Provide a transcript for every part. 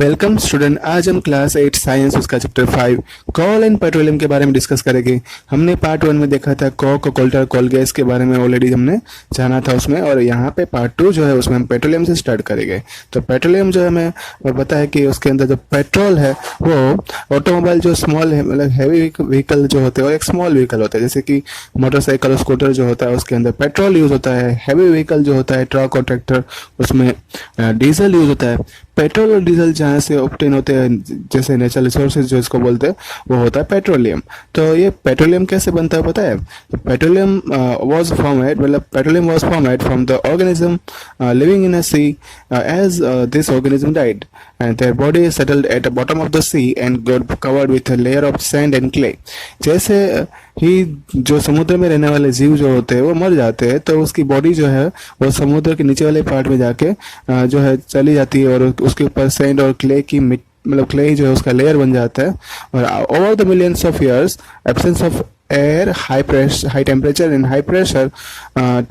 Welcome student. आज हम class 8 science उसका चैप्टर 5 कोल एंड पेट्रोलियम के बारे में डिस्कस करेंगे। हमने पार्ट 1 में देखा था कोल्टर कोल गैस के बारे में ऑलरेडी हमने जाना था उसमें, और यहाँ पे पार्ट 2 जो है उसमें हम पेट्रोलियम से स्टार्ट करेंगे। तो पेट्रोलियम जो है हमें पता है कि उसके अंदर जो पेट्रोल है वो ऑटोमोबाइल जो स्मॉल है, मतलब हैवी व्हीकल जो होते हैं और एक स्मॉल व्हीकल होता है, जैसे कि मोटरसाइकिल और स्कूटर जो होता है उसके अंदर पेट्रोल यूज होता है। हैवी व्हीकल जो होता है ट्रक और ट्रैक्टर उसमें डीजल यूज होता है। पेट्रोल और डीजल जहाँ से ऑब्टेन होते हैं, जैसे नेचुरल रिसोर्सेज जो इसको बोलते हैं, वो होता है पेट्रोलियम। तो ये पेट्रोलियम कैसे बनता है पता है? तो पेट्रोलियम वाज फॉर्मेड, मतलब petroleum was formed from the organism living in a sea as this organism died and their body is settled at the bottom of the sea and got covered with a layer of sand and clay। जैसे ही जो समुद्र में रहने वाले जीव जो होते हैं वो मर जाते हैं, तो उसकी बॉडी जो है वो समुद्र के नीचे वाले पार्ट में जाके जो है चली जाती है, और उसके ऊपर सैंड और क्ले की मतलब क्ले जो है उसका लेयर बन जाता है। और over the millions of years absence of air, high temperature and high pressure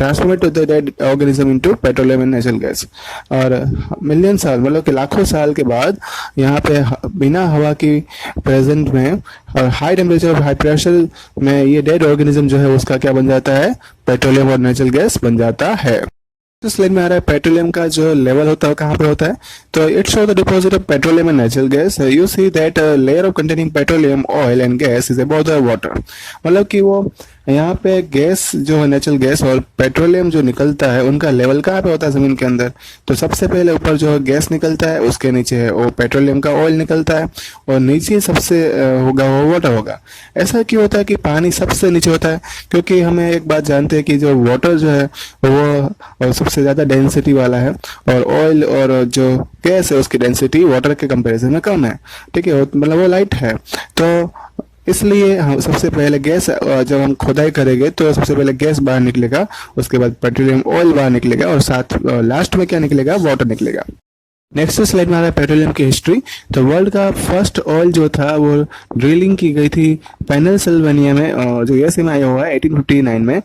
transformed to the dead organism into petroleum and natural gas। और मिलियन साल मतलब कि लाखों साल के बाद यहाँ पे बिना हवा की प्रेजेंट में और हाई टेम्परेचर और हाई प्रेशर में ये डेड ऑर्गेनिज्म जो है उसका क्या बन जाता है? पेट्रोलियम और नेचुरल गैस बन जाता है। तो स्लाइड में आ रहा है पेट्रोलियम का जो लेवल होता है कहाँ पे होता है। तो it show the deposit of petroleum and natural gas. You see that layer of containing petroleum oil and gas is about the water. मतलब कि वो यहाँ पे गैस जो है नेचुरल गैस और पेट्रोलियम जो निकलता है उनका लेवल कहाँ पे होता है जमीन के अंदर। तो सबसे पहले ऊपर जो गैस निकलता है, उसके नीचे है वो पेट्रोलियम का ऑयल निकलता है, और नीचे सबसे होगा वो वाटर होगा। ऐसा क्यों होता है कि पानी सबसे नीचे होता है? क्योंकि हमें एक बात जानते हैं कि जो वाटर जो है वो सबसे ज्यादा डेंसिटी वाला है, और ऑयल और जो गैस है उसकी डेंसिटी वाटर के कंपैरिजन में कम है। ठीक है, मतलब वो लाइट है। तो इसलिए हम सबसे पहले गैस जब हम खुदाई करेंगे तो सबसे पहले गैस बाहर निकलेगा, उसके बाद पेट्रोलियम ऑयल बाहर निकलेगा, और साथ लास्ट में क्या निकलेगा? वाटर निकलेगा। नेक्स्ट स्लाइड में आ रहा है पेट्रोलियम की हिस्ट्री। तो वर्ल्ड का फर्स्ट ऑयल जो था वो ड्रिलिंग की गई थी पेनिनसिल्वेनिया में, जो यूएसए में आया हुआ है 1859 में।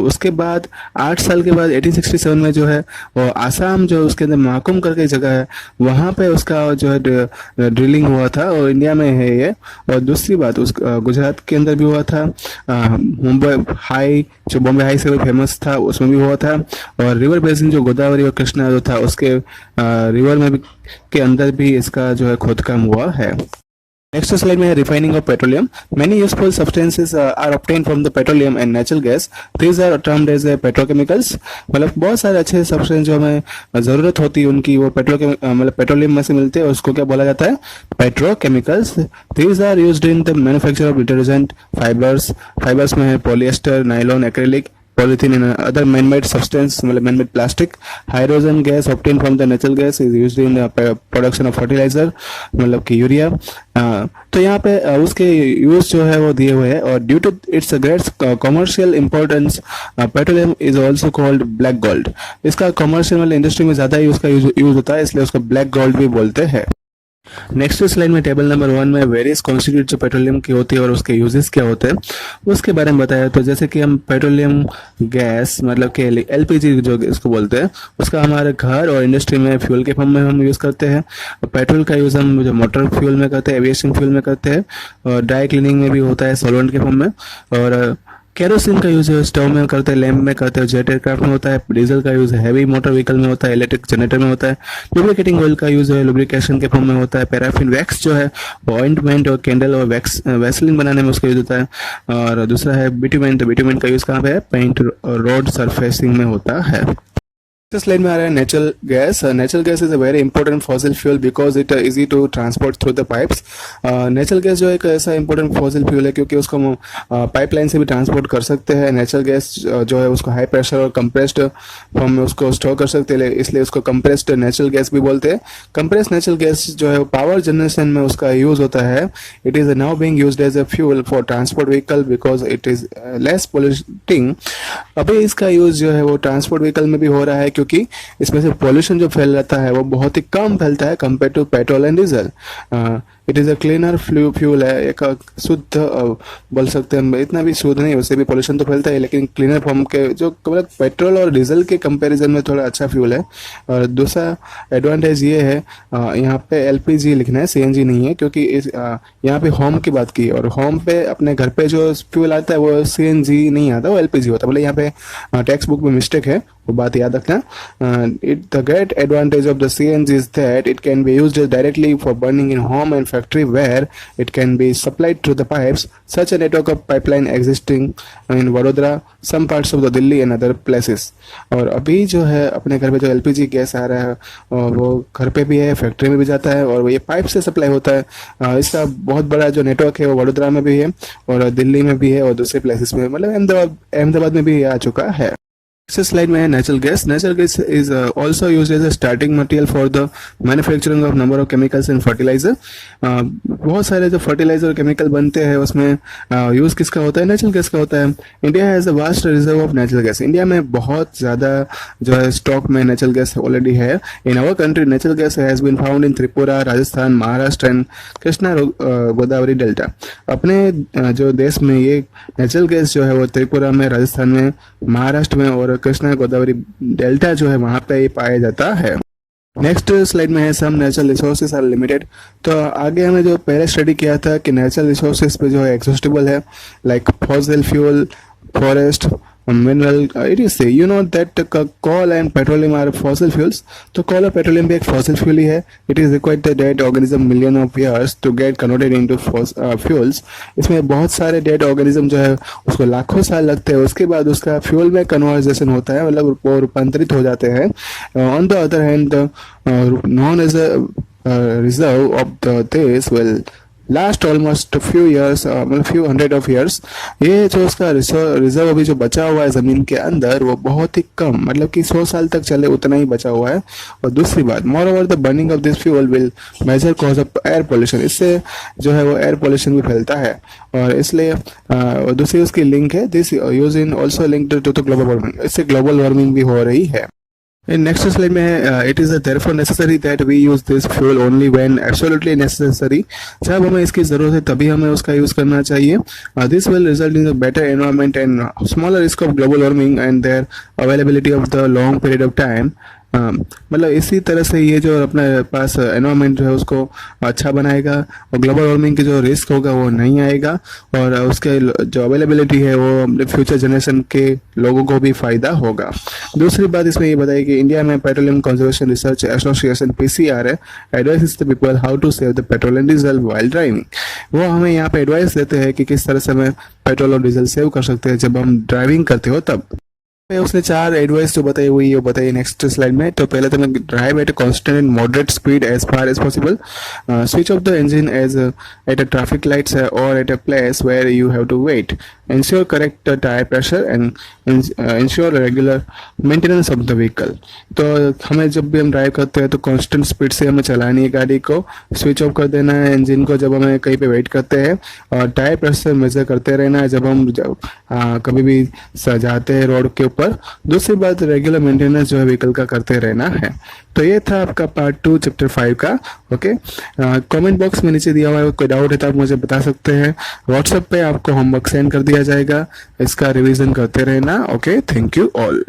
उसके बाद 8 साल के बाद 1867 में जो है वो आसाम जो उसके अंदर माकुम करके जगह है वहाँ पे उसका जो है ड्रिलिंग हुआ था, और इंडिया में है ये। और दूसरी बात उस गुजरात के अंदर भी हुआ था। मुंबई हाई जो बॉम्बे हाई से फेमस था उसमें भी हुआ था। और रिवर बेसिन जो गोदावरी और कृष्णा जो था उसके रिवर में भी के अंदर भी इसका जो है खोदकाम हुआ है। नेक्स्ट स्लाइड में है refining of petroleum. Many useful substances are obtained from the petroleum and natural gas. These are termed as petrochemicals. मतलब बहुत सारे अच्छे सब्सटेंस जो हमें जरूरत होती है उनकी वो मतलब पेट्रोलियम में से मिलते हैं, उसको क्या बोला जाता है? Petrochemicals. These are used in the manufacture of detergent fibres में है polyester, nylon, acrylic, polythene and other man-made substance, मतलब man-made plastic। hydrogen gas obtained from the natural gas is used in the production of fertilizer, मतलब कि urea. तो यहाँ पे उसके use जो है वो दिए हुए हैं, और due to its great commercial importance petroleum is also called black gold. इसका कमर्शियल मतलब इंडस्ट्री में ज्यादा ही उसका यूज होता है, इसलिए उसको ब्लैक गोल्ड भी बोलते हैं। नेक्स्ट स्लाइड में टेबल नंबर 1 में वेरियस कॉन्स्टिट्यूट जो पेट्रोलियम की होती है और उसके यूजेस क्या होते हैं उसके बारे में बताया। तो जैसे कि हम पेट्रोलियम गैस मतलब कि एलपीजी जो इसको बोलते हैं उसका हमारे घर और इंडस्ट्री में फ्यूल के फॉर्म में हम यूज़ करते हैं। पेट्रोल का यूज़ हम जो मोटर फ्यूल में करते हैं, एविएशन फ्यूल में करते हैं, और ड्राई क्लीनिंग में भी होता है सॉल्वेंट के फॉर्म में। और केरोसिन का यूज स्टोव में करते हैं, लैम्प में करते हैं, जेट एयरक्राफ्ट में होता है। डीजल का यूज हैवी मोटर व्हीकल में होता है, इलेक्ट्रिक जनरेटर में होता है। लुब्रिकेटिंग ऑयल का यूज है लुब्रिकेशन के फॉर्म में होता है। पैराफिन वैक्स जो है ऑइंटमेंट और कैंडल और वैक्स वैसलिन बनाने में उसका यूज होता है। और दूसरा है बिटुमेन। तो बिटुमेन का यूज कहाँ पे है? पेंट और रोड सरफेसिंग में होता है। स्लाइड में आ रहा है natural gas. Natural gas is a very important fossil fuel because it easy to transport through the pipes. Natural gas जो एक ऐसा इंपॉर्टेंट फॉसिल फ्यूल है क्योंकि उसको हम पाइपलाइन से भी ट्रांसपोर्ट कर सकते हैं। नेचुरल गैस जो है उसको हाई प्रेशर और कंप्रेस्ड फॉर्म में उसको स्टोर कर सकते हैं, इसलिए उसको कंप्रेस्ड नेचुरल गैस भी बोलते हैं। कंप्रेस्ड नेचुरल गैस जो है पावर जनरेशन में उसका यूज होता है। It is now being used as a fuel for transport vehicle because it is less polluting. अभी इसका यूज जो है वो ट्रांसपोर्ट व्हीकल में भी हो रहा है क्योंकि इसमें से पॉल्यूशन जो फैल जाता है वो बहुत ही कम फैलता है compare to petrol and diesel. It is a cleaner fuel है, एक शुद्ध बोल सकते हैं हम, इतना भी शुद्ध नहीं, वैसे भी पोल्यूशन तो फैलता है, लेकिन क्लीनर फॉर्म के जो मतलब पेट्रोल और डीजल के कंपैरिजन में थोड़ा अच्छा फ्यूल है। और दूसरा एडवांटेज ये है, यहाँ पे एलपीजी लिखना है, सीएनजी नहीं है, क्योंकि यहाँ पे होम की बात की, और होम पे अपने घर पे जो फ्यूल आता है वो सीएनजी नहीं आता, वो एलपीजी होता है। बोले यहाँ पे टेक्स्ट बुक में मिस्टेक है, वो बात याद रखना। It the great advantage of the CNG is that it can be used directly for burning in home and factory where it can be supplied through the pipes. Such a network of pipeline existing in Vadodara, some parts of the Delhi and other places. और अभी जो है अपने घर पे जो LPG gas आ रहा है, और वो घर पे भी है, फैक्ट्री में भी जाता है, और वो ये पाइप से सप्लाई होता है। इसका बहुत बड़ा जो नेटवर्क है वो वडोदरा में भी है, और दिल्ली में भी है, और दूसरे प्लेसेस में, मतलब अहमदाबाद में भी आ चुका है। नेक्स्ट स्लाइड में है natural gas. Natural gas is also use as a starting material for the manufacturing of number of chemicals and fertiliser. बहुत सारे जो फर्टिलाइजर और केमिकल बनते हैं उसमें यूज़ किसका होता है, नेचुरल गैस का होता है। India has a vast reserve of natural gas. India में बहुत ज़्यादा जो है स्टॉक में नेचुरल गैस ऑलरेडी है। In our country natural gas has been found in Tripura, Rajasthan, Maharashtra and Krishna Godavari delta. अपने जो देश में ये नेचुरल गैस जो है वो त्रिपुरा में, राजस्थान में, महाराष्ट्र में और कृष्णा गोदावरी डेल्टा जो है वहाँ पे ये पाया जाता है। नेक्स्ट स्लाइड में है some natural resources are limited. तो आगे हमें जो पहले स्टडी किया था कि नेचुरल रिसोर्सेज पे जो है एग्जॉस्टिबल है, like fossil fuel, forest, mineral, it is say you know that coal and petroleum are fossil fuels। तो coal और petroleum भी एक fossil fuel ही है। it is required the dead organism million of years to get converted into fuels। इसमें बहुत सारे dead organism जो है उसको लाखों साल लगते हैं, उसके बाद उसका fuel में conversion होता है, मतलब वो रूपांतरित हो जाते हैं। on the other hand known as a reserve of this will last almost few years, मतलब फ्यू हंड्रेड ऑफ ईयर्स। ये जो उसका रिजर्व अभी जो बचा हुआ है ज़मीन के अंदर वो बहुत ही कम, मतलब कि 100 साल तक चले उतना ही बचा हुआ है। और दूसरी बात, more over the burning of this fuel will measure cause of air pollution. इससे जो है वो एयर पोल्यूशन भी फैलता है, और इसलिए दूसरी उसकी लिंक है, this use in also linked to the global warming. इससे ग्लोबल वार्मिंग भी हो रही है। नेक्स्ट स्लाइड में है it is therefore necessary that we use this fuel only when absolutely necessary. जब हमें इसकी ज़रूरत है तभी हमें उसका यूज़ करना चाहिए। This will result in better environment and smaller risk of global warming and their availability of the long period of time. मतलब इसी तरह से ये जो अपने पास एनवायरनमेंट जो है उसको अच्छा बनाएगा, और ग्लोबल वार्मिंग की जो रिस्क होगा वो नहीं आएगा, और उसके जो अवेलेबिलिटी है वो अपने फ्यूचर जनरेशन के लोगों को भी फ़ायदा होगा। दूसरी बात इसमें ये बताइए कि इंडिया में petroleum conservation research association PCR है, advice the people how to save the petrol and diesel while driving. वो हमें यहाँ पे एडवाइस देते हैं कि किस तरह से हमें पेट्रोल और डीजल सेव कर सकते हैं जब हम ड्राइविंग करते हो तब। उसने 4 एडवाइस जो बताई हुई है वो बताइए नेक्स्ट स्लाइड में। तो पहले तो मैं drive at constant and moderate speed as far as possible, switch off the engine as at a traffic lights और at a place where you have to wait, ensure correct tyre pressure and ensure regular maintenance of the vehicle. तो हमें जब भी हम drive करते हैं तो constant speed से हमें चलानी है गाड़ी को, स्विच ऑफ कर देना है इंजन को जब हमें कहीं पे वेट करते हैं, और टायर प्रेशर मेजर करते रहना है जब हम कभी भी जाते हैं रोड के ऊपर। दूसरी बात, रेगुलर मेंटेनेंस जो है व्हीकल का करते रहना है। तो ये था आपका पार्ट 2 चैप्टर 5 का। ओके, कमेंट बॉक्स में नीचे दिया हुआ है, कोई डाउट है तो आप मुझे बता सकते हैं। व्हाट्सएप पे आपको होमवर्क सेंड कर दिया जाएगा, इसका रिवीजन करते रहना। Okay, thank you all.